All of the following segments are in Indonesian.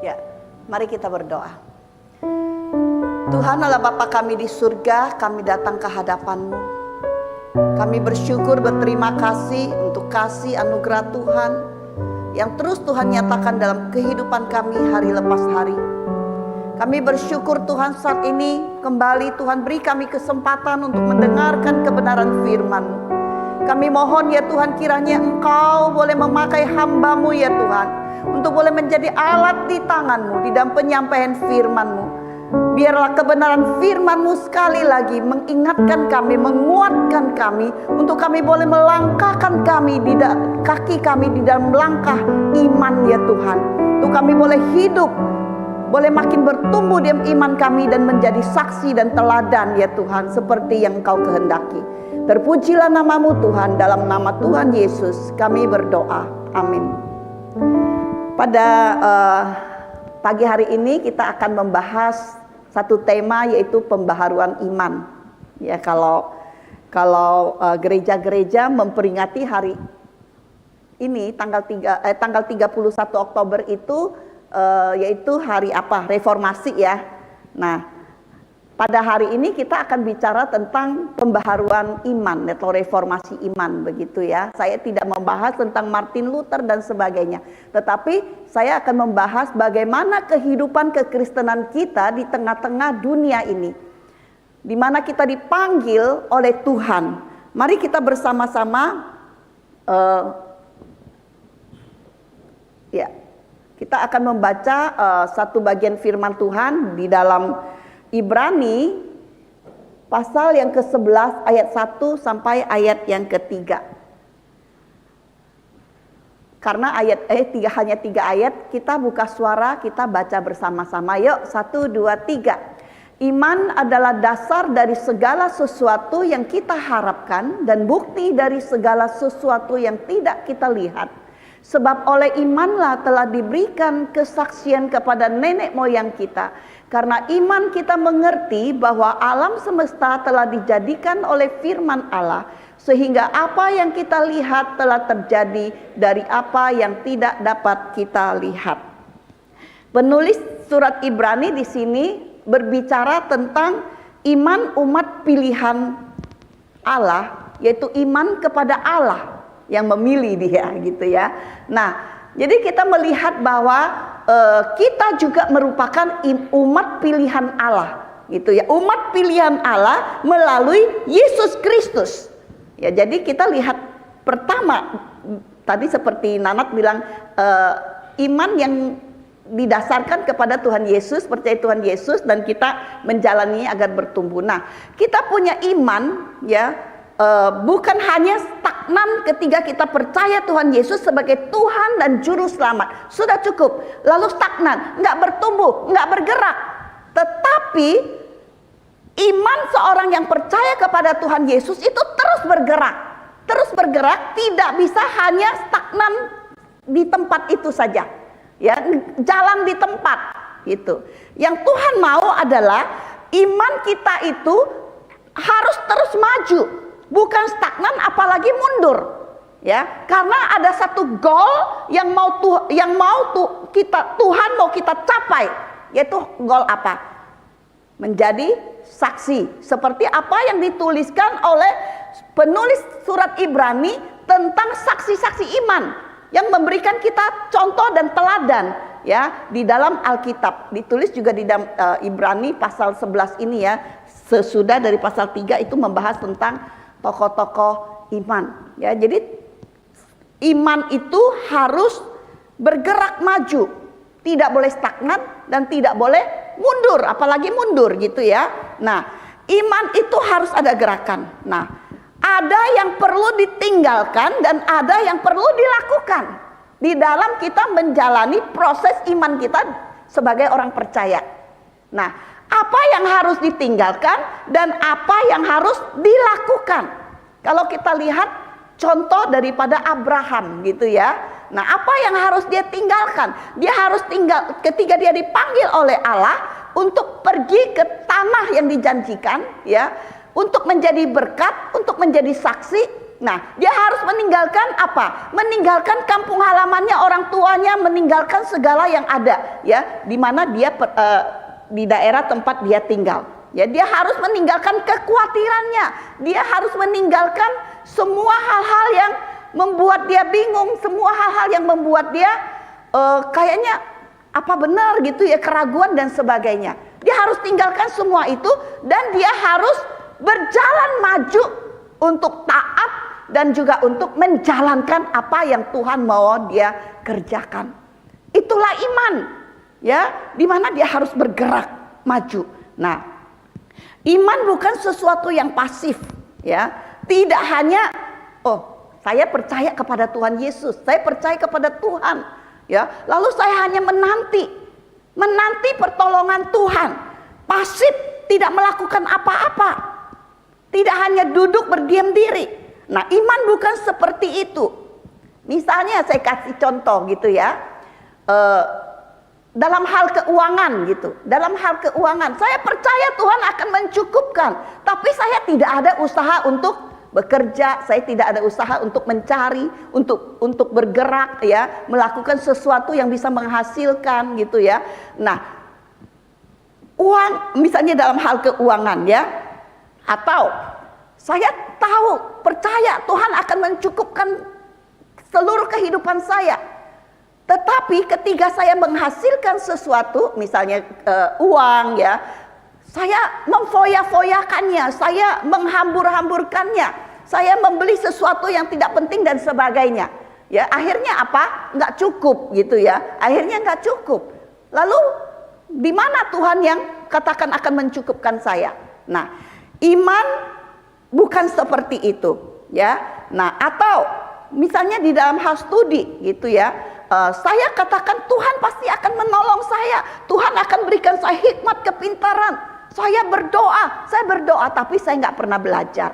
Ya, mari kita berdoa. Tuhan Allah Bapa kami di surga, kami datang ke hadapan-Mu. Kami bersyukur, berterima kasih untuk kasih anugerah Tuhan yang terus Tuhan nyatakan dalam kehidupan kami hari lepas hari. Kami bersyukur Tuhan saat ini kembali Tuhan beri kami kesempatan untuk mendengarkan kebenaran firman-Mu. Kami mohon ya Tuhan, kiranya Engkau boleh memakai hamba-Mu ya Tuhan, untuk boleh menjadi alat di tangan-Mu di dalam penyampaian firman-Mu. Biarlah kebenaran firman-Mu sekali lagi mengingatkan kami, menguatkan kami, untuk kami boleh melangkahkan kaki kami di dalam langkah iman ya Tuhan. Untuk kami boleh hidup, boleh makin bertumbuh dalam iman kami dan menjadi saksi dan teladan ya Tuhan, seperti yang Engkau kehendaki. Terpujilah nama-Mu Tuhan, dalam nama Tuhan Yesus kami berdoa. Amin. Pada pagi hari ini kita akan membahas satu tema, yaitu pembaharuan iman. Ya, kalau gereja-gereja memperingati hari ini tanggal 31 Oktober itu yaitu hari apa? Reformasi ya. Nah, pada hari ini kita akan bicara tentang pembaharuan iman atau reformasi iman, begitu ya. Saya tidak membahas tentang Martin Luther dan sebagainya, tetapi saya akan membahas bagaimana kehidupan kekristenan kita di tengah-tengah dunia ini, di mana kita dipanggil oleh Tuhan. Mari kita bersama-sama kita akan membaca satu bagian firman Tuhan di dalam Ibrani pasal yang ke-11 ayat 1 sampai ayat yang ke-3. Karena hanya 3 ayat, kita buka suara, kita baca bersama-sama. Yuk, 1, 2, 3. Iman adalah dasar dari segala sesuatu yang kita harapkan dan bukti dari segala sesuatu yang tidak kita lihat. Sebab oleh imanlah telah diberikan kesaksian kepada nenek moyang kita. Karena iman kita mengerti bahwa alam semesta telah dijadikan oleh firman Allah, sehingga apa yang kita lihat telah terjadi dari apa yang tidak dapat kita lihat. Penulis surat Ibrani di sini berbicara tentang iman umat pilihan Allah, yaitu iman kepada Allah yang memilih dia, gitu ya. Nah, jadi kita melihat bahwa kita juga merupakan umat pilihan Allah, gitu ya. Umat pilihan Allah melalui Yesus Kristus. Ya, jadi kita lihat pertama tadi seperti Nanat bilang, iman yang didasarkan kepada Tuhan Yesus, percaya Tuhan Yesus, dan kita menjalaninya agar bertumbuh. Nah, kita punya iman ya, bukan hanya stagnan ketika kita percaya Tuhan Yesus sebagai Tuhan dan Juru Selamat. Sudah cukup. Lalu stagnan, nggak bertumbuh, nggak bergerak. Tetapi iman seorang yang percaya kepada Tuhan Yesus itu terus bergerak. Terus bergerak, tidak bisa hanya stagnan di tempat itu saja. Ya, jalan di tempat gitu. Yang Tuhan mau adalah iman kita itu harus terus maju. Bukan stagnan, apalagi mundur, ya. Karena ada satu goal yang Tuhan mau kita capai, yaitu goal apa? Menjadi saksi, seperti apa yang dituliskan oleh penulis surat Ibrani tentang saksi-saksi iman yang memberikan kita contoh dan teladan, ya, di dalam Alkitab. Ditulis juga di dalam Ibrani pasal 11 ini ya. Sesudah dari pasal 3 itu membahas tentang tokoh-tokoh iman, ya. Jadi iman itu harus bergerak maju, tidak boleh stagnan dan tidak boleh mundur, apalagi mundur, gitu ya. Nah, iman itu harus ada gerakan. Nah, ada yang perlu ditinggalkan dan ada yang perlu dilakukan di dalam kita menjalani proses iman kita sebagai orang percaya. Nah, apa yang harus ditinggalkan dan apa yang harus dilakukan. Kalau kita lihat contoh daripada Abraham, gitu ya. Nah, apa yang harus dia tinggalkan? Dia harus tinggal ketika dia dipanggil oleh Allah untuk pergi ke tanah yang dijanjikan, ya, untuk menjadi berkat, untuk menjadi saksi. Nah, dia harus meninggalkan apa? Meninggalkan kampung halamannya, orang tuanya, meninggalkan segala yang ada, ya, di mana dia di daerah tempat dia tinggal. Ya, dia harus meninggalkan kekhawatirannya. Dia harus meninggalkan semua hal-hal yang membuat dia bingung, semua hal-hal yang membuat dia kayaknya apa benar gitu ya, keraguan dan sebagainya. Dia harus tinggalkan semua itu dan dia harus berjalan maju untuk taat dan juga untuk menjalankan apa yang Tuhan mau dia kerjakan. Itulah iman, ya, di mana dia harus bergerak maju. Nah, iman bukan sesuatu yang pasif, ya. Tidak hanya saya percaya kepada Tuhan Yesus, saya percaya kepada Tuhan, ya. Lalu saya hanya menanti pertolongan Tuhan. Pasif, tidak melakukan apa-apa. Tidak hanya duduk berdiam diri. Nah, iman bukan seperti itu. Misalnya saya kasih contoh gitu ya. Dalam hal keuangan gitu. Dalam hal keuangan, saya percaya Tuhan akan mencukupkan. Tapi saya tidak ada usaha untuk bekerja, saya tidak ada usaha untuk mencari, untuk bergerak ya, melakukan sesuatu yang bisa menghasilkan gitu ya. Nah, uang misalnya dalam hal keuangan ya, atau saya tahu, percaya Tuhan akan mencukupkan seluruh kehidupan saya. Tetapi ketika saya menghasilkan sesuatu, misalnya uang ya, saya memfoya-foyakannya, saya menghambur-hamburkannya, saya membeli sesuatu yang tidak penting dan sebagainya. Ya, akhirnya apa? Nggak cukup gitu ya. Akhirnya nggak cukup. Lalu di mana Tuhan yang katakan akan mencukupkan saya? Nah, iman bukan seperti itu, ya. Nah, atau misalnya di dalam hal studi gitu ya. Saya katakan Tuhan pasti akan menolong saya. Tuhan akan berikan saya hikmat, kepintaran. Saya berdoa, tapi saya nggak pernah belajar.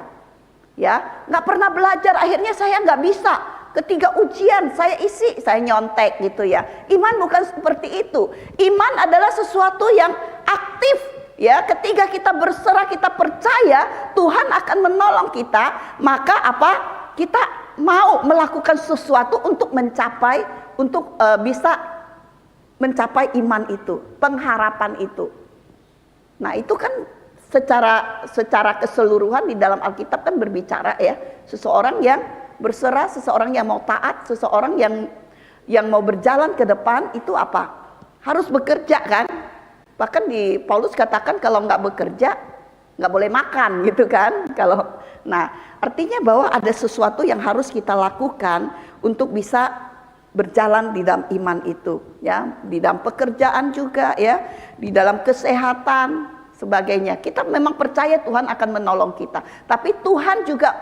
Ya, nggak pernah belajar. Akhirnya saya nggak bisa. Ketika ujian saya isi, saya nyontek gitu ya. Iman bukan seperti itu. Iman adalah sesuatu yang aktif. Ya, ketika kita berserah, kita percaya Tuhan akan menolong kita, maka apa? Kita mau melakukan sesuatu untuk mencapai, bisa mencapai iman itu, pengharapan itu. Nah, itu kan secara keseluruhan di dalam Alkitab kan berbicara ya, seseorang yang berserah, seseorang yang mau taat, seseorang yang mau berjalan ke depan itu apa? Harus bekerja kan? Bahkan di Paulus katakan kalau nggak bekerja nggak boleh makan gitu kan? Nah, artinya bahwa ada sesuatu yang harus kita lakukan untuk bisa berjalan di dalam iman itu, ya, di dalam pekerjaan juga, ya, di dalam kesehatan, sebagainya. Kita memang percaya Tuhan akan menolong kita, tapi Tuhan juga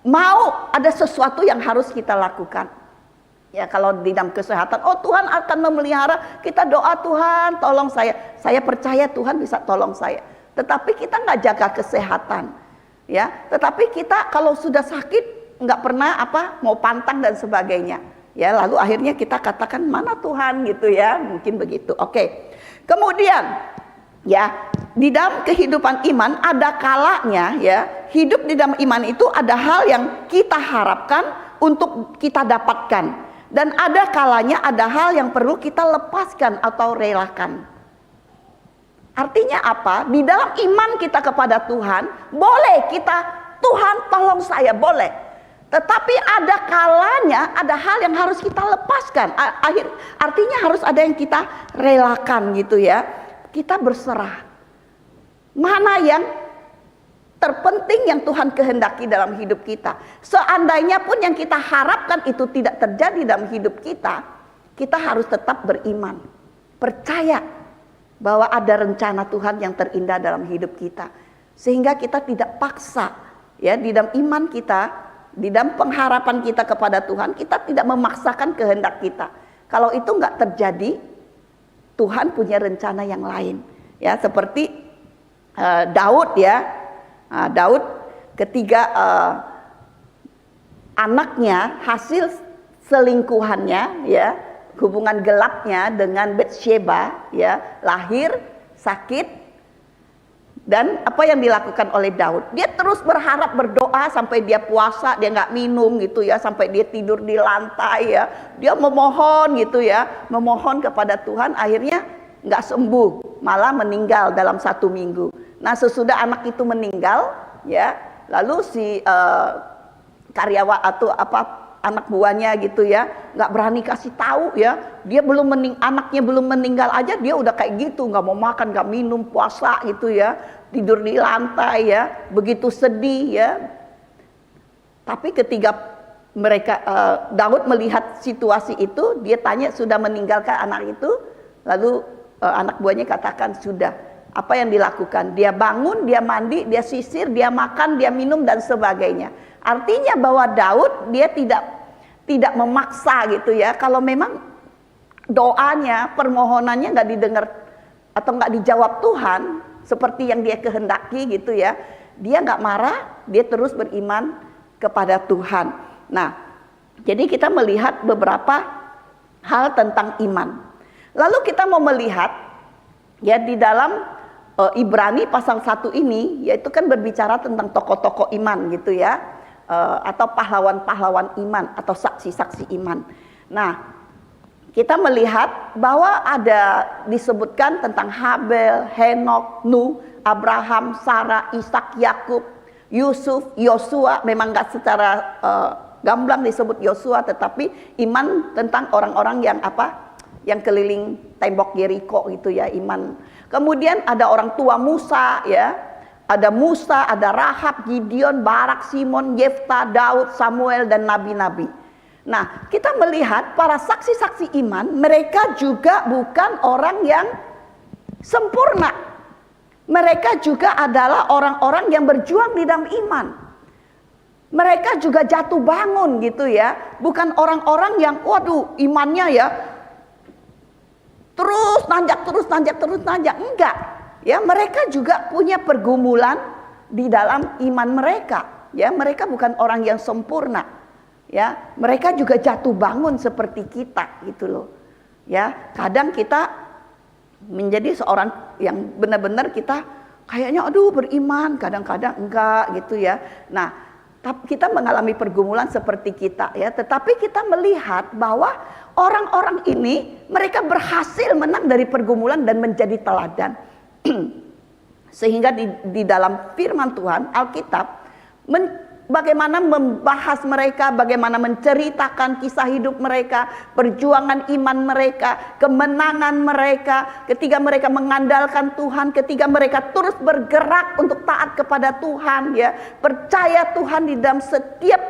mau ada sesuatu yang harus kita lakukan. Ya, kalau di dalam kesehatan, Tuhan akan memelihara, kita doa Tuhan tolong saya percaya Tuhan bisa tolong saya. Tetapi kita nggak jaga kesehatan, ya. Tetapi kita kalau sudah sakit nggak pernah mau pantang dan sebagainya. Ya, lalu akhirnya kita katakan mana Tuhan gitu ya, mungkin begitu. Oke. Kemudian ya, di dalam kehidupan iman ada kalanya ya, hidup di dalam iman itu ada hal yang kita harapkan untuk kita dapatkan, dan ada kalanya ada hal yang perlu kita lepaskan atau relakan. Artinya apa? Di dalam iman kita kepada Tuhan, boleh kita, Tuhan tolong saya, boleh. Tetapi ada kalanya ada hal yang harus kita lepaskan. Artinya harus ada yang kita relakan gitu ya. Kita berserah. Mana yang terpenting yang Tuhan kehendaki dalam hidup kita. Seandainya pun yang kita harapkan itu tidak terjadi dalam hidup kita, kita harus tetap beriman. Percaya bahwa ada rencana Tuhan yang terindah dalam hidup kita. Sehingga kita tidak paksa ya, di dalam iman kita, di dalam pengharapan kita kepada Tuhan, kita tidak memaksakan kehendak kita. Kalau itu nggak terjadi, Tuhan punya rencana yang lain. Ya, seperti Daud ya, Daud ketika anaknya hasil selingkuhannya ya, hubungan gelapnya dengan Batsheba ya, lahir sakit, Dan apa yang dilakukan oleh Daud? Dia terus berharap, berdoa sampai dia puasa, dia nggak minum gitu ya, sampai dia tidur di lantai ya. Dia memohon gitu ya, memohon kepada Tuhan, akhirnya nggak sembuh, malah meninggal dalam 1 minggu. Nah sesudah anak itu meninggal ya, lalu si karyawan atau anak buahnya gitu ya, nggak berani kasih tahu ya, dia anaknya belum meninggal aja dia udah kayak gitu, nggak mau makan, nggak minum, puasa gitu ya, tidur di lantai ya, begitu sedih ya. Tapi ketika Daud melihat situasi itu, dia tanya sudah meninggalkan anak itu, lalu anak buahnya katakan sudah. Apa yang dilakukan? Dia bangun, dia mandi, dia sisir, dia makan, dia minum dan sebagainya. Artinya bahwa Daud dia tidak memaksa gitu ya. Kalau memang doanya, permohonannya nggak didengar atau nggak dijawab Tuhan seperti yang dia kehendaki gitu ya, dia nggak marah, dia terus beriman kepada Tuhan. Nah, jadi kita melihat beberapa hal tentang iman. Lalu kita mau melihat ya di dalam Ibrani pasal 1 ini, yaitu kan berbicara tentang tokoh-tokoh iman gitu ya, atau pahlawan-pahlawan iman atau saksi-saksi iman. Nah, kita melihat bahwa ada disebutkan tentang Habel, Henok, Nuh, Abraham, Sarah, Ishak, Yakub, Yusuf, Yosua. Memang nggak secara gamblang disebut Yosua, tetapi iman tentang orang-orang yang yang keliling tembok Yeriko gitu ya, iman. Kemudian ada orang tua Musa ya, ada Musa, ada Rahab, Gideon, Barak, Simon, Yefta, Daud, Samuel dan nabi-nabi. Nah, kita melihat para saksi-saksi iman, mereka juga bukan orang yang sempurna. Mereka juga adalah orang-orang yang berjuang di dalam iman. Mereka juga jatuh bangun gitu ya, bukan orang-orang yang waduh imannya ya terus nanjak, enggak. Ya, mereka juga punya pergumulan di dalam iman mereka. Ya, mereka bukan orang yang sempurna. Ya, mereka juga jatuh bangun seperti kita gitu loh. Ya, kadang kita menjadi seorang yang benar-benar kita kayaknya aduh beriman, kadang-kadang enggak gitu ya. Nah, kita mengalami pergumulan seperti kita ya, tetapi kita melihat bahwa orang-orang ini mereka berhasil menang dari pergumulan dan menjadi teladan. Sehingga di dalam firman Tuhan Alkitab bagaimana membahas mereka, bagaimana menceritakan kisah hidup mereka, perjuangan iman mereka, kemenangan mereka, ketika mereka mengandalkan Tuhan, ketika mereka terus bergerak untuk taat kepada Tuhan ya, percaya Tuhan di dalam setiap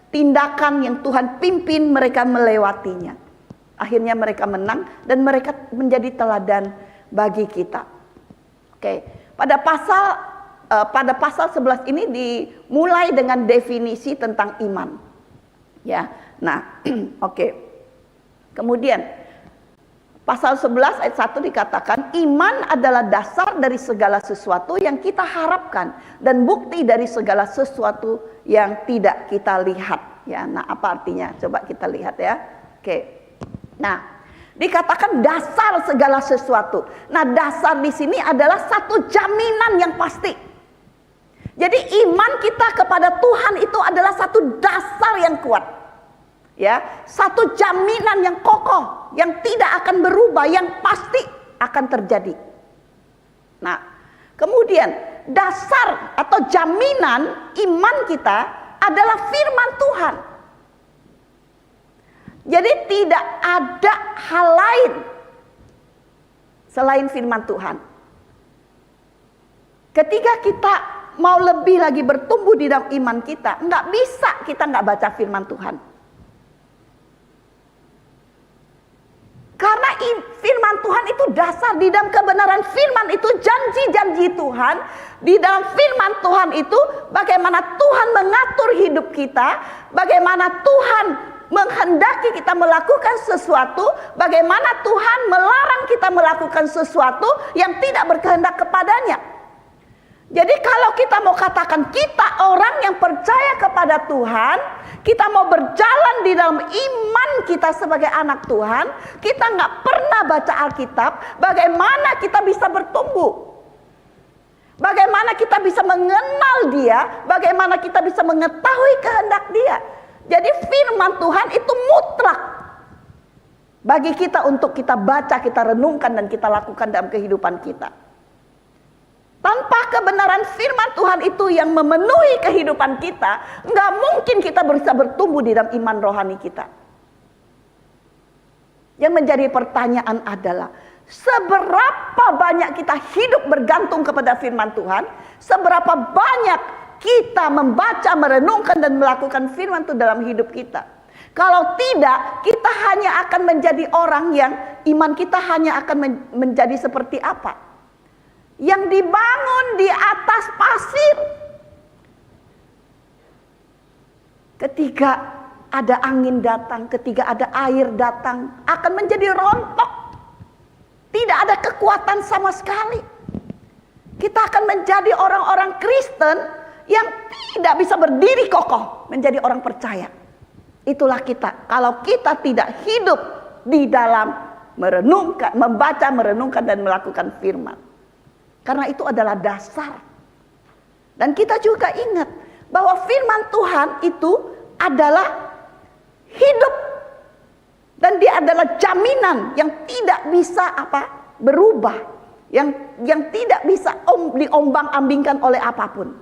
tindakan yang Tuhan pimpin, mereka melewatinya. Akhirnya mereka menang dan mereka menjadi teladan bagi kita. Oke, pada pasal 11 ini dimulai dengan definisi tentang iman. Ya. Nah, oke. Kemudian pasal 11 ayat 1 dikatakan iman adalah dasar dari segala sesuatu yang kita harapkan dan bukti dari segala sesuatu yang tidak kita lihat. Ya, nah apa artinya? Coba kita lihat ya. Oke. Nah, dikatakan dasar segala sesuatu. Nah, dasar di sini adalah satu jaminan yang pasti. Jadi iman kita kepada Tuhan itu adalah satu dasar yang kuat. Ya, satu jaminan yang kokoh, yang tidak akan berubah, yang pasti akan terjadi. Nah, kemudian dasar atau jaminan iman kita adalah firman Tuhan. Jadi tidak ada hal lain selain firman Tuhan. Ketika kita mau lebih lagi bertumbuh di dalam iman kita, nggak bisa kita nggak baca firman Tuhan. Karena firman Tuhan itu dasar, di dalam kebenaran firman itu janji-janji Tuhan. Di dalam firman Tuhan itu bagaimana Tuhan mengatur hidup kita, bagaimana Tuhan menghendaki kita melakukan sesuatu, bagaimana Tuhan melarang kita melakukan sesuatu yang tidak berkehendak kepadanya. Jadi kalau kita mau katakan kita orang yang percaya kepada Tuhan, kita mau berjalan di dalam iman kita sebagai anak Tuhan, kita nggak pernah baca Alkitab, bagaimana kita bisa bertumbuh? Bagaimana kita bisa mengenal Dia, bagaimana kita bisa mengetahui kehendak Dia. Jadi firman Tuhan itu mutlak bagi kita untuk kita baca, kita renungkan, dan kita lakukan dalam kehidupan kita. Tanpa kebenaran firman Tuhan itu yang memenuhi kehidupan kita, nggak mungkin kita bisa bertumbuh di dalam iman rohani kita. Yang menjadi pertanyaan adalah, seberapa banyak kita hidup bergantung kepada firman Tuhan, seberapa banyak kita membaca, merenungkan, dan melakukan firman Tuhan dalam hidup kita. Kalau tidak, kita hanya akan menjadi orang yang iman kita hanya akan menjadi seperti apa? Yang dibangun di atas pasir. Ketika ada angin datang, ketika ada air datang, akan menjadi rontok. Tidak ada kekuatan sama sekali. Kita akan menjadi orang-orang Kristen yang tidak bisa berdiri kokoh menjadi orang percaya. Itulah kita. Kalau kita tidak hidup di dalam merenungkan, membaca, merenungkan, dan melakukan firman. Karena itu adalah dasar. Dan kita juga ingat bahwa firman Tuhan itu adalah hidup. Dan dia adalah jaminan yang tidak bisa berubah. Yang tidak bisa diombang-ambingkan oleh apapun.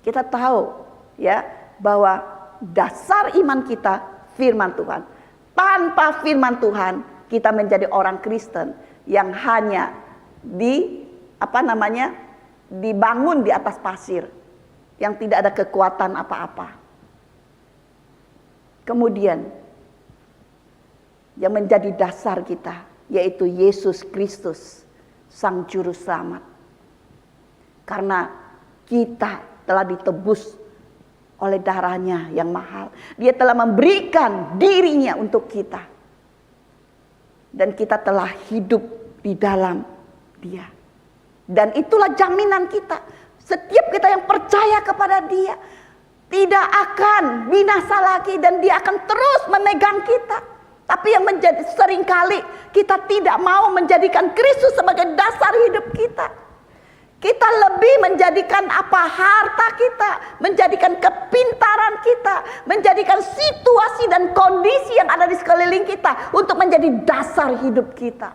Kita tahu ya bahwa dasar iman kita firman Tuhan. Tanpa firman Tuhan kita menjadi orang Kristen yang hanya dibangun di atas pasir, yang tidak ada kekuatan apa-apa. Kemudian yang menjadi dasar kita yaitu Yesus Kristus, Sang Juru Selamat. Karena kita telah ditebus oleh darahnya yang mahal. Dia telah memberikan dirinya untuk kita. Dan kita telah hidup di dalam Dia. Dan itulah jaminan kita. Setiap kita yang percaya kepada Dia tidak akan binasa lagi, dan Dia akan terus memegang kita. Tapi yang menjadi seringkali kita tidak mau menjadikan Kristus sebagai dasar hidup kita. Kita lebih menjadikan harta kita, menjadikan kepintaran kita, menjadikan situasi dan kondisi yang ada di sekeliling kita untuk menjadi dasar hidup kita.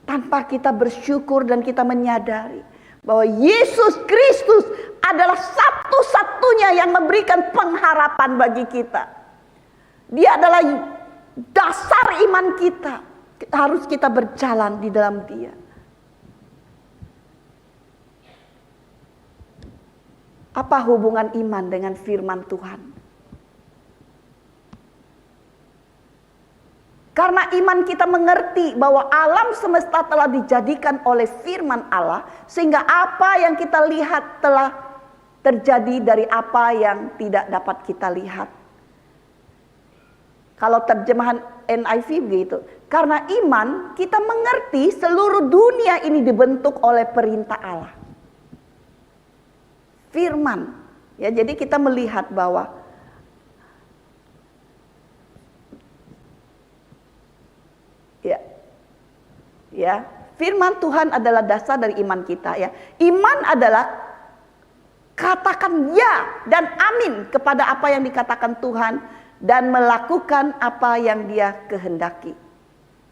Tanpa kita bersyukur dan kita menyadari bahwa Yesus Kristus adalah satu-satunya yang memberikan pengharapan bagi kita. Dia adalah dasar iman kita. Harus kita berjalan di dalam Dia. Apa hubungan iman dengan firman Tuhan? Karena iman kita mengerti bahwa alam semesta telah dijadikan oleh firman Allah, sehingga apa yang kita lihat telah terjadi dari apa yang tidak dapat kita lihat. Kalau terjemahan NIV begitu. Karena iman kita mengerti seluruh dunia ini dibentuk oleh perintah Allah. Firman, ya, jadi kita melihat bahwa firman Tuhan adalah dasar dari iman kita, ya. Iman adalah katakan ya dan amin kepada apa yang dikatakan Tuhan dan melakukan apa yang Dia kehendaki.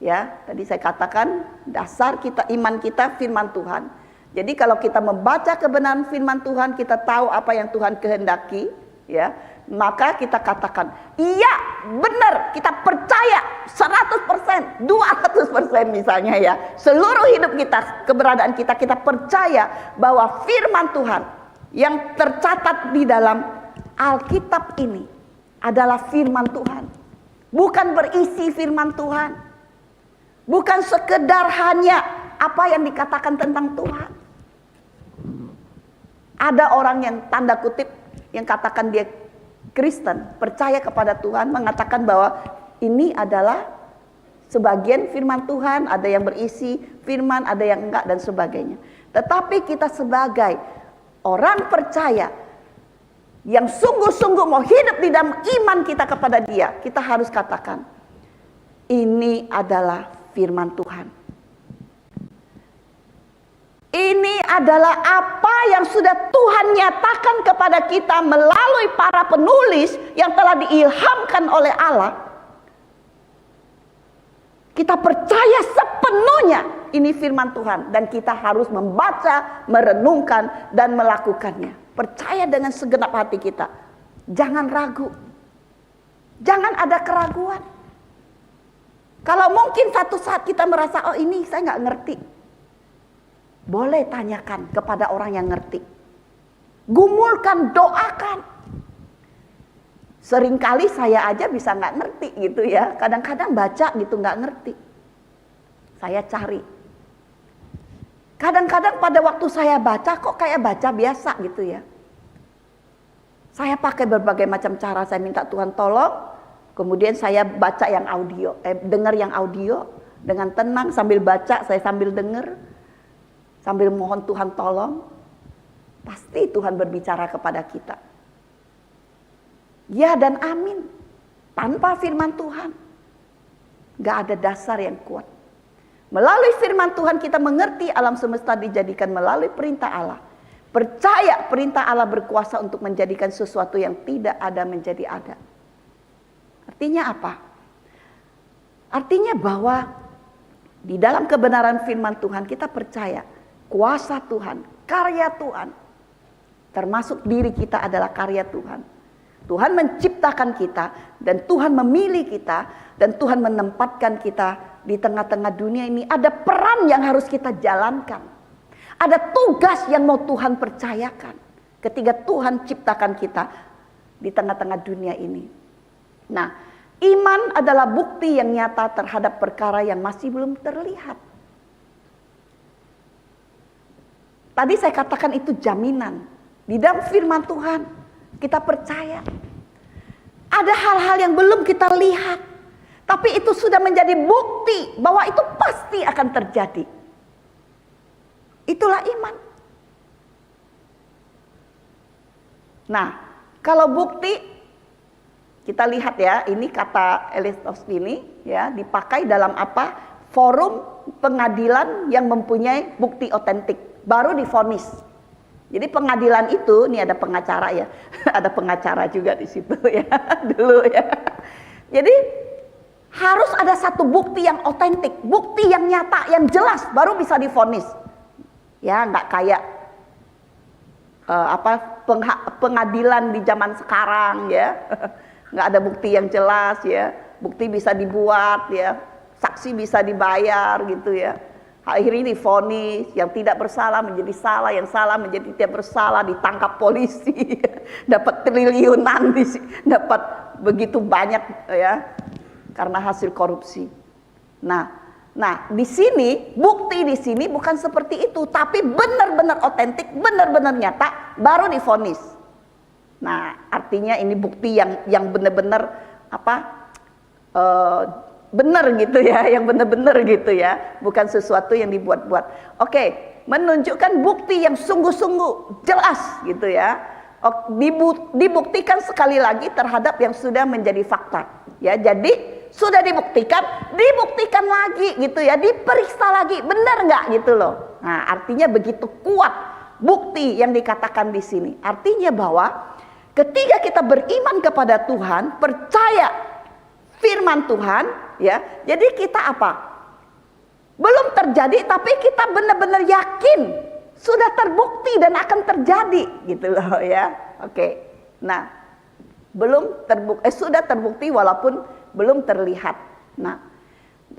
Ya, tadi saya katakan dasar kita, iman kita firman Tuhan. Jadi kalau kita membaca kebenaran firman Tuhan, kita tahu apa yang Tuhan kehendaki, ya, maka kita katakan, iya, benar, kita percaya 100%, 200% misalnya, ya. Seluruh hidup kita, keberadaan kita, kita percaya bahwa firman Tuhan yang tercatat di dalam Alkitab ini adalah firman Tuhan. Bukan berisi firman Tuhan. Bukan sekedar hanya apa yang dikatakan tentang Tuhan. Ada orang yang tanda kutip yang katakan dia Kristen, percaya kepada Tuhan, mengatakan bahwa ini adalah sebagian firman Tuhan, ada yang berisi firman, ada yang enggak, dan sebagainya. Tetapi kita sebagai orang percaya yang sungguh-sungguh mau hidup di dalam iman kita kepada Dia, kita harus katakan ini adalah firman Tuhan. adalah apa yang sudah Tuhan nyatakan kepada kita melalui para penulis yang telah diilhamkan oleh Allah. Kita percaya sepenuhnya ini firman Tuhan dan kita harus membaca, merenungkan dan melakukannya. Percaya dengan segenap hati kita. Jangan ragu. Jangan ada keraguan. Kalau mungkin satu saat kita merasa, oh ini saya nggak ngerti. Boleh tanyakan kepada orang yang ngerti. Gumulkan, doakan. Seringkali saya aja bisa nggak ngerti gitu ya. Kadang-kadang baca gitu nggak ngerti. Saya cari. Kadang-kadang pada waktu saya baca kok kayak baca biasa gitu ya. Saya pakai berbagai macam cara. Saya minta Tuhan tolong. Kemudian saya baca yang audio, dengar yang audio dengan tenang sambil baca, saya sambil dengar, sambil mohon Tuhan tolong. Pasti Tuhan berbicara kepada kita. Ya dan amin. Tanpa firman Tuhan, gak ada dasar yang kuat. Melalui firman Tuhan kita mengerti alam semesta dijadikan melalui perintah Allah. Percaya perintah Allah berkuasa untuk menjadikan sesuatu yang tidak ada menjadi ada. Artinya apa? Artinya bahwa di dalam kebenaran firman Tuhan kita percaya kuasa Tuhan, karya Tuhan, termasuk diri kita adalah karya Tuhan. Tuhan menciptakan kita dan Tuhan memilih kita dan Tuhan menempatkan kita di tengah-tengah dunia ini. Ada peran yang harus kita jalankan. Ada tugas yang mau Tuhan percayakan ketika Tuhan ciptakan kita di tengah-tengah dunia ini. Nah, iman adalah bukti yang nyata terhadap perkara yang masih belum terlihat. Tadi saya katakan itu jaminan. Di dalam firman Tuhan, kita percaya. Ada hal-hal yang belum kita lihat. Tapi itu sudah menjadi bukti bahwa itu pasti akan terjadi. Itulah iman. Nah, kalau bukti kita lihat ya, ini kata Elistos ini ya dipakai dalam apa? Forum pengadilan yang mempunyai bukti otentik, baru divonis. Jadi pengadilan itu, nih ada pengacara ya, ada pengacara juga di situ ya dulu ya. Jadi harus ada satu bukti yang otentik, bukti yang nyata, yang jelas, baru bisa divonis. Ya, nggak kayak pengadilan di zaman sekarang ya. Nggak ada bukti yang jelas ya, bukti bisa dibuat ya, saksi bisa dibayar gitu ya. Akhirnya divonis, yang tidak bersalah menjadi salah, yang salah menjadi tidak bersalah, ditangkap polisi, dapat triliunan, dapat begitu banyak ya, karena hasil korupsi. Nah di sini bukti di sini bukan seperti itu, tapi benar-benar otentik, benar-benar nyata, baru divonis. Nah, artinya ini bukti yang benar-benar benar gitu ya, yang benar-benar gitu ya, bukan sesuatu yang dibuat-buat. Oke, menunjukkan bukti yang sungguh-sungguh jelas gitu ya. Dibuktikan sekali lagi terhadap yang sudah menjadi fakta. Ya, jadi sudah dibuktikan lagi gitu ya, diperiksa lagi, benar nggak gitu loh. Nah, artinya begitu kuat bukti yang dikatakan di sini. Artinya bahwa ketika kita beriman kepada Tuhan, percaya firman Tuhan, ya, jadi kita apa? Belum terjadi, tapi kita benar-benar yakin sudah terbukti dan akan terjadi, gitu loh ya. Oke, nah, sudah terbukti walaupun belum terlihat. Nah,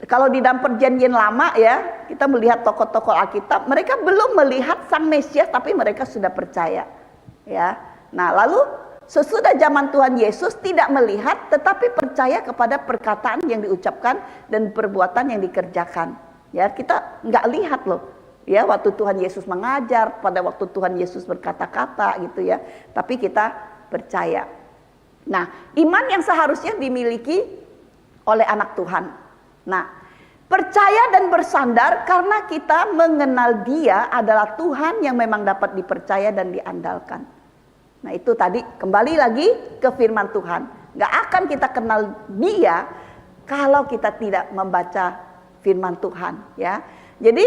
kalau di dalam perjanjian lama ya, kita melihat tokoh-tokoh Alkitab, mereka belum melihat Sang Mesias, tapi mereka sudah percaya, ya. Nah, lalu sesudah zaman Tuhan Yesus tidak melihat tetapi percaya kepada perkataan yang diucapkan dan perbuatan yang dikerjakan. Ya, kita nggak lihat loh. Ya, waktu Tuhan Yesus mengajar, pada waktu Tuhan Yesus berkata-kata gitu ya. Tapi kita percaya. Nah, iman yang seharusnya dimiliki oleh anak Tuhan. Nah, percaya dan bersandar karena kita mengenal Dia adalah Tuhan yang memang dapat dipercaya dan diandalkan. Nah, itu tadi kembali lagi ke firman Tuhan. Gak akan kita kenal Dia kalau kita tidak membaca firman Tuhan, ya. Jadi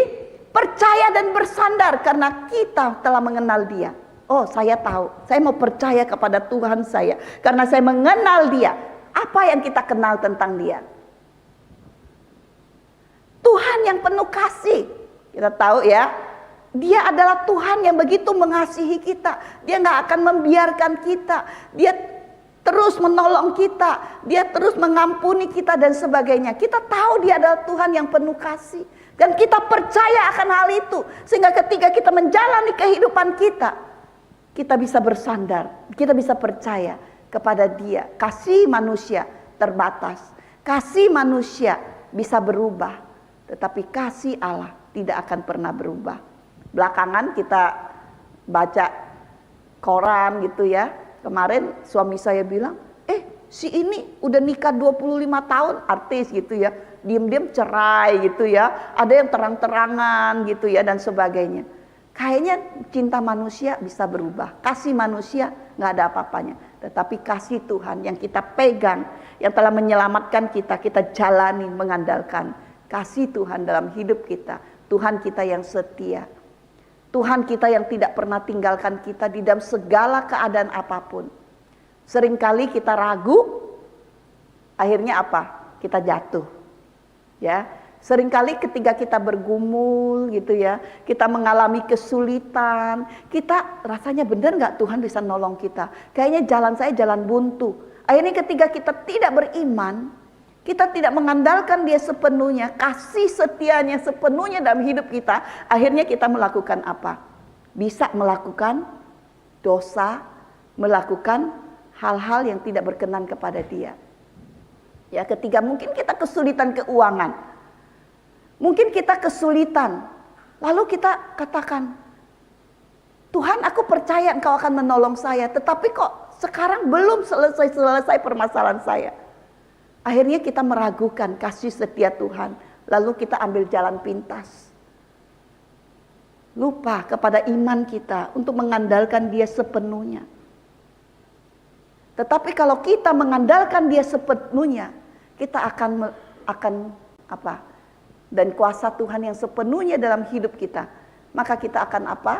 Percaya dan bersandar karena kita telah mengenal Dia. Oh, saya tahu, saya mau percaya kepada Tuhan saya karena saya mengenal Dia. Apa yang kita kenal tentang Dia? Tuhan yang penuh kasih. Kita tahu ya, Dia adalah Tuhan yang begitu mengasihi kita. Dia gak akan membiarkan kita. Dia terus menolong kita. Dia terus mengampuni kita dan sebagainya. Kita tahu Dia adalah Tuhan yang penuh kasih. Dan kita percaya akan hal itu. Sehingga ketika kita menjalani kehidupan kita, kita bisa bersandar. Kita bisa percaya kepada Dia. Kasih manusia terbatas. Kasih manusia bisa berubah. Tetapi kasih Allah tidak akan pernah berubah. Belakangan kita baca koran gitu ya. Kemarin suami saya bilang, si ini udah nikah 25 tahun, artis gitu ya. Diam-diam cerai gitu ya. Ada yang terang-terangan gitu ya dan sebagainya. Kayaknya cinta manusia bisa berubah. Kasih manusia gak ada apa-apanya. Tetapi kasih Tuhan yang kita pegang, yang telah menyelamatkan kita, kita jalani, mengandalkan. Kasih Tuhan dalam hidup kita. Tuhan kita yang setia. Tuhan kita yang tidak pernah tinggalkan kita di dalam segala keadaan apapun. Seringkali kita ragu, akhirnya apa? Kita jatuh. Ya, seringkali ketika kita bergumul gitu ya, kita mengalami kesulitan, kita rasanya benar nggak Tuhan bisa nolong kita? Kayaknya jalan saya jalan buntu. Akhirnya ketika kita tidak beriman, kita tidak mengandalkan Dia sepenuhnya, kasih setianya sepenuhnya dalam hidup kita, akhirnya kita melakukan apa? Bisa melakukan dosa, melakukan hal-hal yang tidak berkenan kepada Dia. Ya, ketika mungkin kita kesulitan keuangan, mungkin kita kesulitan, lalu kita katakan, Tuhan, aku percaya Engkau akan menolong saya, tetapi kok sekarang belum selesai permasalahan saya. Akhirnya kita meragukan kasih setia Tuhan, lalu kita ambil jalan pintas. Lupa kepada iman kita untuk mengandalkan Dia sepenuhnya. Tetapi kalau kita mengandalkan Dia sepenuhnya, kita akan apa? Dan kuasa Tuhan yang sepenuhnya dalam hidup kita, maka kita akan apa?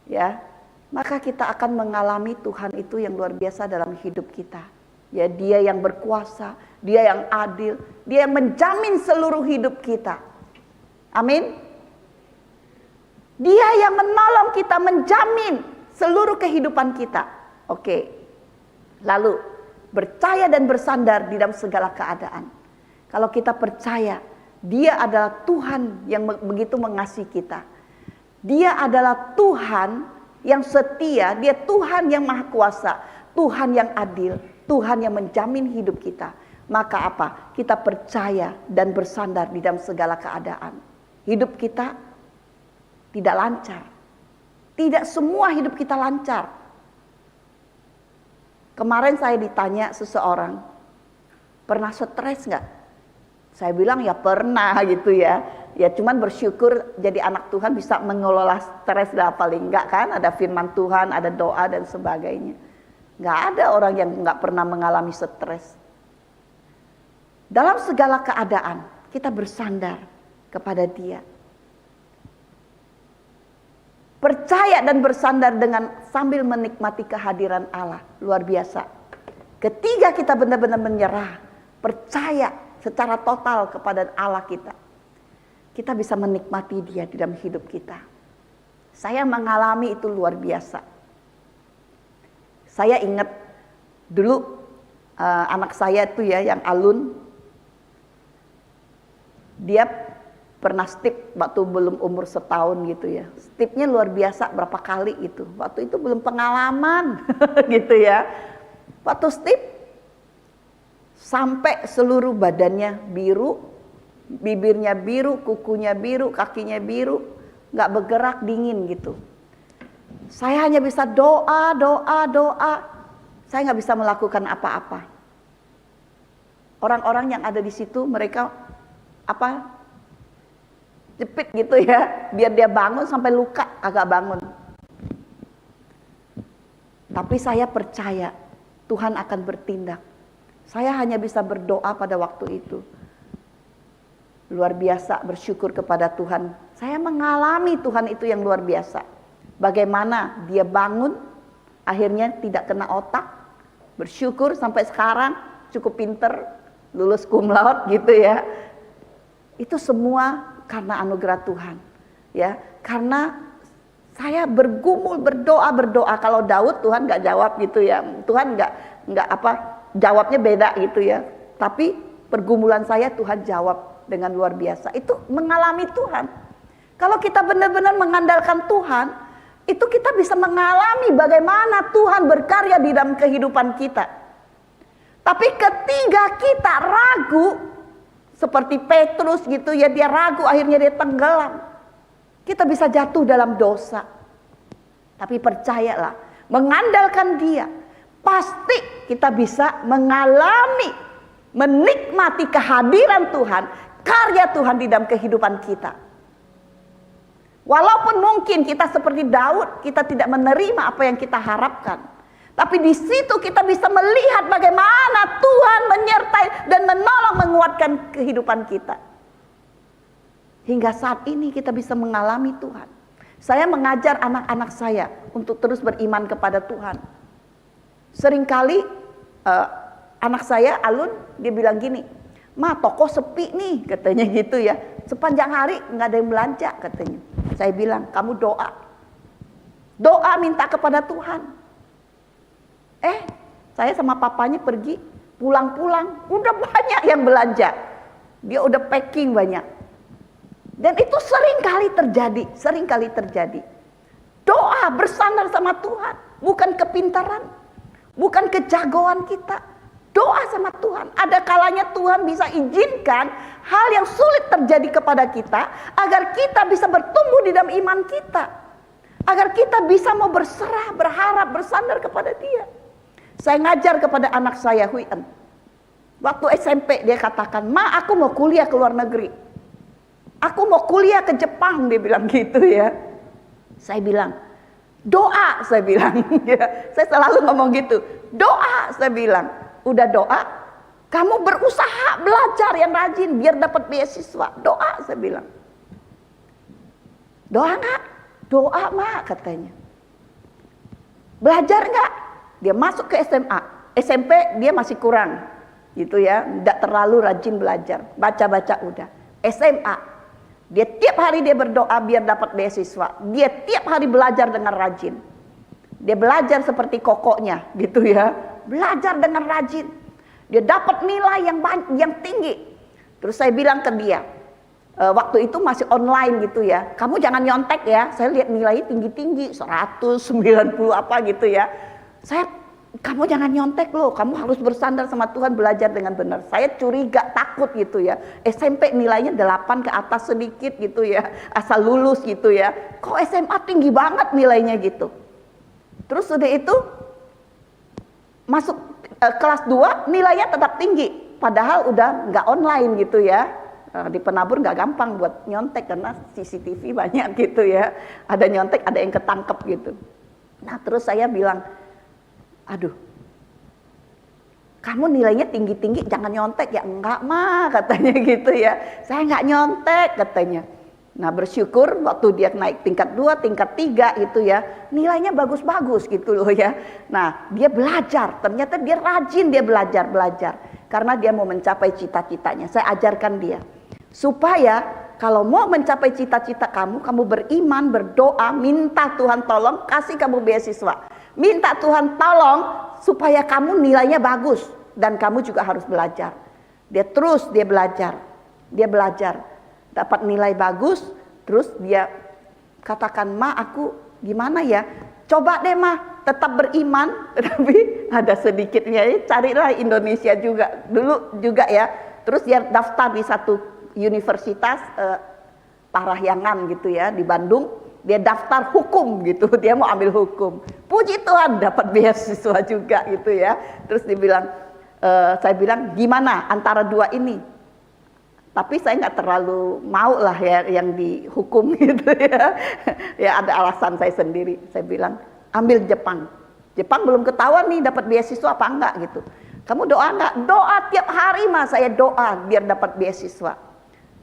Ya, maka kita akan mengalami Tuhan itu yang luar biasa dalam hidup kita. Ya, Dia yang berkuasa, Dia yang adil, Dia yang menjamin seluruh hidup kita. Amin. Dia yang menolong kita, menjamin seluruh kehidupan kita. Oke. Lalu percaya dan bersandar di dalam segala keadaan. Kalau kita percaya Dia adalah Tuhan yang begitu mengasihi kita. Dia adalah Tuhan yang setia, Dia Tuhan yang maha kuasa, Tuhan yang adil, Tuhan yang menjamin hidup kita. Maka apa? Kita percaya dan bersandar di dalam segala keadaan. Hidup kita tidak lancar. Tidak semua hidup kita lancar. Kemarin saya ditanya seseorang, pernah stres nggak? Saya bilang ya pernah gitu ya. Ya cuman bersyukur jadi anak Tuhan bisa mengelola stres lah paling enggak kan. Ada firman Tuhan, ada doa dan sebagainya. Nggak ada orang yang nggak pernah mengalami stres. Dalam segala keadaan kita bersandar kepada Dia. Percaya dan bersandar dengan sambil menikmati kehadiran Allah. Luar biasa. Ketika kita benar-benar menyerah, percaya secara total kepada Allah kita, kita bisa menikmati Dia di dalam hidup kita. Saya mengalami itu luar biasa. Saya ingat dulu anak saya itu ya yang Alun, dia pernah stip waktu belum umur setahun gitu ya. Stipnya luar biasa berapa kali itu. Waktu itu belum pengalaman gitu ya. Waktu stip sampai seluruh badannya biru, bibirnya biru, kukunya biru, kakinya biru, nggak bergerak, dingin gitu. Saya hanya bisa doa. Saya nggak bisa melakukan apa-apa. Orang-orang yang ada di situ mereka jepit gitu ya, biar dia bangun sampai luka agak bangun. Tapi saya percaya Tuhan akan bertindak. Saya hanya bisa berdoa pada waktu itu. luar biasa bersyukur kepada Tuhan. Saya mengalami Tuhan itu yang luar biasa. Bagaimana dia bangun, akhirnya tidak kena otak, bersyukur sampai sekarang cukup pinter, lulus cum laude gitu ya. Itu semua karena anugerah Tuhan. Ya, karena saya bergumul berdoa. Kalau Daud Tuhan nggak jawab gitu ya. Tuhan nggak jawabnya beda gitu ya. Tapi pergumulan saya Tuhan jawab dengan luar biasa. Itu mengalami Tuhan. Kalau kita benar-benar mengandalkan Tuhan, itu kita bisa mengalami bagaimana Tuhan berkarya di dalam kehidupan kita. Tapi ketika kita ragu, seperti Petrus gitu ya, dia ragu akhirnya dia tenggelam. Kita bisa jatuh dalam dosa. Tapi percayalah, mengandalkan Dia, pasti kita bisa mengalami, menikmati kehadiran Tuhan, karya Tuhan di dalam kehidupan kita. Walaupun mungkin kita seperti Daud, kita tidak menerima apa yang kita harapkan. Tapi di situ kita bisa melihat bagaimana Tuhan menyertai dan menolong menguatkan kehidupan kita. Hingga saat ini kita bisa mengalami Tuhan. Saya mengajar anak-anak saya untuk terus beriman kepada Tuhan. Seringkali anak saya Alun, dia bilang gini, "Ma, toko sepi nih," katanya gitu ya. "Sepanjang hari nggak ada yang belanja," katanya. Saya bilang, "Kamu doa. Doa minta kepada Tuhan." Saya sama papanya pergi, pulang-pulang udah banyak yang belanja. Dia udah packing banyak. Dan itu sering kali terjadi. Doa bersandar sama Tuhan, bukan kepintaran, bukan kejagoan kita. Doa sama Tuhan. Ada kalanya Tuhan bisa izinkan hal yang sulit terjadi kepada kita, agar kita bisa bertumbuh di dalam iman kita. Agar kita bisa mau berserah, berharap, bersandar kepada Dia. Saya ngajar kepada anak saya, Huyen. Waktu SMP dia katakan, "Ma, aku mau kuliah ke luar negeri. Aku mau kuliah ke Jepang," dia bilang gitu ya. Saya bilang, "Doa," saya bilang. Saya selalu ngomong gitu. "Doa," saya bilang. "Udah doa, kamu berusaha belajar yang rajin biar dapat beasiswa." "Doa," saya bilang. "Doa enggak?" "Doa, Ma," katanya. "Belajar enggak?" Dia masuk ke SMA. SMP dia masih kurang gitu ya, enggak terlalu rajin belajar. Baca-baca udah. SMA dia tiap hari dia berdoa biar dapat beasiswa. Dia tiap hari belajar dengan rajin. Dia belajar seperti kokoknya gitu ya. Belajar dengan rajin. Dia dapat nilai yang tinggi. Terus saya bilang ke dia, waktu itu masih online gitu ya. "Kamu jangan nyontek ya. Saya lihat nilainya tinggi-tinggi, 190 apa gitu ya. Kamu jangan nyontek loh, kamu harus bersandar sama Tuhan, belajar dengan benar." Saya curiga, takut gitu ya. SMP nilainya 8 ke atas sedikit gitu ya, asal lulus gitu ya. Kok SMA tinggi banget nilainya gitu. Terus udah itu masuk kelas 2 nilainya tetap tinggi, padahal udah nggak online gitu ya. Di penabur nggak gampang buat nyontek karena CCTV banyak gitu ya. Ada nyontek, ada yang ketangkep gitu. Nah terus saya bilang, "Aduh, kamu nilainya tinggi-tinggi, jangan nyontek ya." "Enggak, Ma," katanya gitu ya. "Saya nggak nyontek," katanya. Nah bersyukur waktu dia naik tingkat 2, tingkat 3 gitu ya, nilainya bagus-bagus gitu loh ya. Nah dia belajar, ternyata dia rajin, dia belajar. Karena dia mau mencapai cita-citanya. Saya ajarkan dia, supaya kalau mau mencapai cita-cita kamu beriman, berdoa, minta Tuhan tolong, kasih kamu beasiswa. Minta Tuhan tolong supaya kamu nilainya bagus. Dan kamu juga harus belajar. Dia belajar. Dapat nilai bagus. Terus dia katakan, "Ma, aku gimana ya? Coba deh, Ma, tetap beriman." Tapi ada sedikitnya, carilah Indonesia juga. Dulu juga ya. Terus dia daftar di satu universitas Parahyangan gitu ya, di Bandung. Dia daftar hukum gitu, dia mau ambil hukum. Puji Tuhan dapat beasiswa juga gitu ya. Terus saya bilang, "Gimana antara dua ini?" Tapi saya nggak terlalu mau lah ya yang dihukum gitu ya. Ya ada alasan saya sendiri. Saya bilang, "Ambil Jepang." Jepang belum ketahuan nih dapat beasiswa apa enggak gitu. "Kamu doa enggak?" "Doa tiap hari, Mas, saya doa biar dapat beasiswa."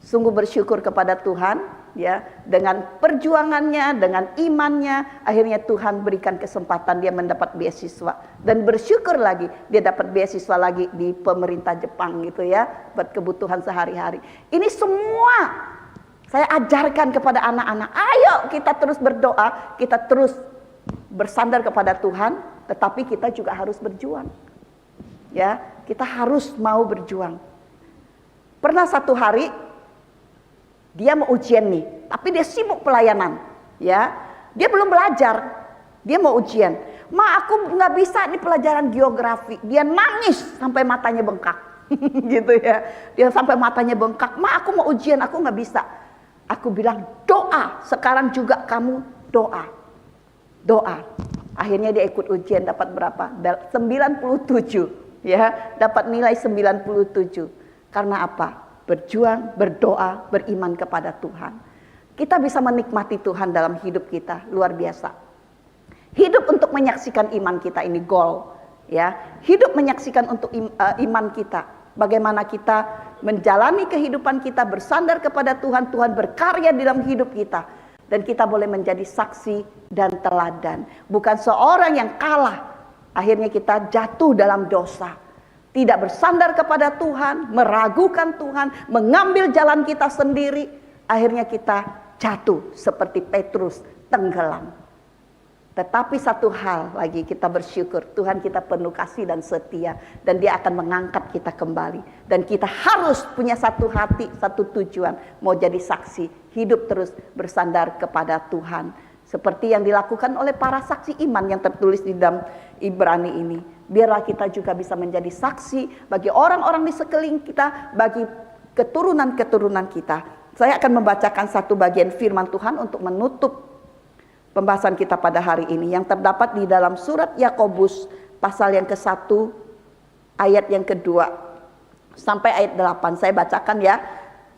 Sungguh bersyukur kepada Tuhan, ya, dengan perjuangannya, dengan imannya, akhirnya Tuhan berikan kesempatan dia mendapat beasiswa, dan bersyukur lagi dia dapat beasiswa lagi di pemerintah Jepang gitu ya, buat kebutuhan sehari-hari. Ini semua saya ajarkan kepada anak-anak, ayo kita terus berdoa, kita terus bersandar kepada Tuhan, tetapi kita juga harus berjuang. Ya, kita harus mau berjuang. Pernah satu hari dia mau ujian nih, tapi dia sibuk pelayanan, ya. Dia belum belajar, dia mau ujian. Ma, aku nggak bisa nih pelajaran geografi. Dia nangis sampai matanya bengkak, gitu ya. Dia sampai matanya bengkak. Ma, aku mau ujian, aku nggak bisa. Aku bilang doa. Sekarang juga kamu doa, doa. Akhirnya dia ikut ujian, dapat berapa? 97, ya. Dapat nilai 97. Karena apa? Berjuang, berdoa, beriman kepada Tuhan. Kita bisa menikmati Tuhan dalam hidup kita, luar biasa. Hidup untuk menyaksikan iman kita, ini goal, ya. Hidup menyaksikan untuk iman kita. Bagaimana kita menjalani kehidupan kita, bersandar kepada Tuhan, Tuhan berkarya di dalam hidup kita, dan kita boleh menjadi saksi dan teladan. Bukan seorang yang kalah, akhirnya kita jatuh dalam dosa, tidak bersandar kepada Tuhan, meragukan Tuhan, mengambil jalan kita sendiri, akhirnya kita jatuh seperti Petrus, tenggelam. Tetapi satu hal lagi, kita bersyukur, Tuhan kita penuh kasih dan setia, dan dia akan mengangkat kita kembali. Dan kita harus punya satu hati, satu tujuan, mau jadi saksi, hidup terus bersandar kepada Tuhan. Seperti yang dilakukan oleh para saksi iman yang tertulis di dalam Ibrani ini. Biarlah kita juga bisa menjadi saksi bagi orang-orang di sekeliling kita, bagi keturunan-keturunan kita. Saya akan membacakan satu bagian firman Tuhan untuk menutup pembahasan kita pada hari ini, yang terdapat di dalam surat Yakobus pasal yang ke-1 ayat yang kedua sampai ayat 8. Saya bacakan ya.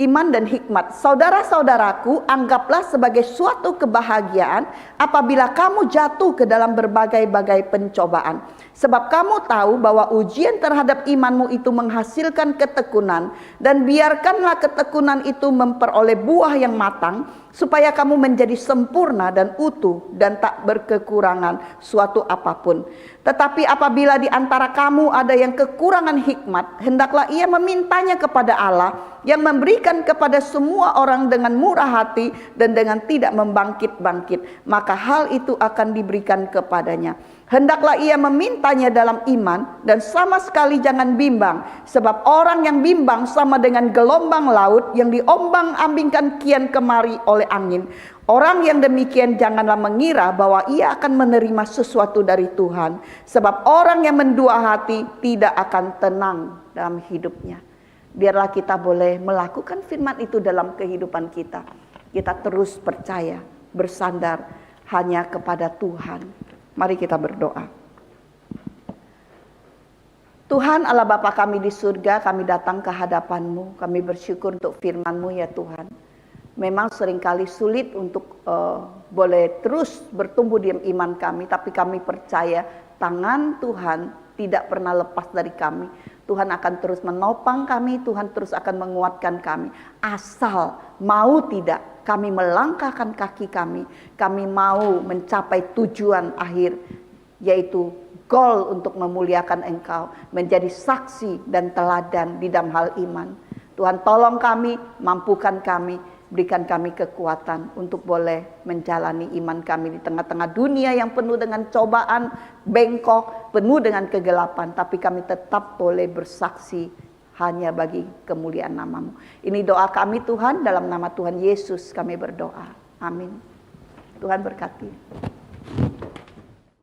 Iman dan hikmat. Saudara-saudaraku, anggaplah sebagai suatu kebahagiaan apabila kamu jatuh ke dalam berbagai-bagai pencobaan. Sebab kamu tahu bahwa ujian terhadap imanmu itu menghasilkan ketekunan. Dan biarkanlah ketekunan itu memperoleh buah yang matang, supaya kamu menjadi sempurna dan utuh dan tak berkekurangan suatu apapun. Tetapi apabila di antara kamu ada yang kekurangan hikmat, hendaklah ia memintanya kepada Allah, yang memberikan kepada semua orang dengan murah hati dan dengan tidak membangkit-bangkit, maka hal itu akan diberikan kepadanya. Hendaklah ia memintanya dalam iman dan sama sekali jangan bimbang, sebab orang yang bimbang sama dengan gelombang laut yang diombang-ambingkan kian kemari oleh angin. Orang yang demikian janganlah mengira bahwa ia akan menerima sesuatu dari Tuhan, sebab orang yang mendua hati tidak akan tenang dalam hidupnya. Biarlah kita boleh melakukan firman itu dalam kehidupan kita. Kita terus percaya, bersandar hanya kepada Tuhan. Mari kita berdoa. Tuhan Allah Bapa kami di surga, kami datang ke hadapan-Mu. Kami bersyukur untuk firman-Mu ya Tuhan. Memang seringkali sulit untuk boleh terus bertumbuh di iman kami, tapi kami percaya tangan Tuhan tidak pernah lepas dari kami. Tuhan akan terus menopang kami, Tuhan terus akan menguatkan kami. Asal mau tidak kami melangkahkan kaki kami mau mencapai tujuan akhir, yaitu goal untuk memuliakan Engkau, menjadi saksi dan teladan di dalam hal iman. Tuhan tolong kami, mampukan kami, berikan kami kekuatan untuk boleh menjalani iman kami di tengah-tengah dunia yang penuh dengan cobaan, bengkok, penuh dengan kegelapan. Tapi kami tetap boleh bersaksi hanya bagi kemuliaan nama-Mu. Ini doa kami Tuhan, dalam nama Tuhan Yesus kami berdoa. Amin. Tuhan berkati.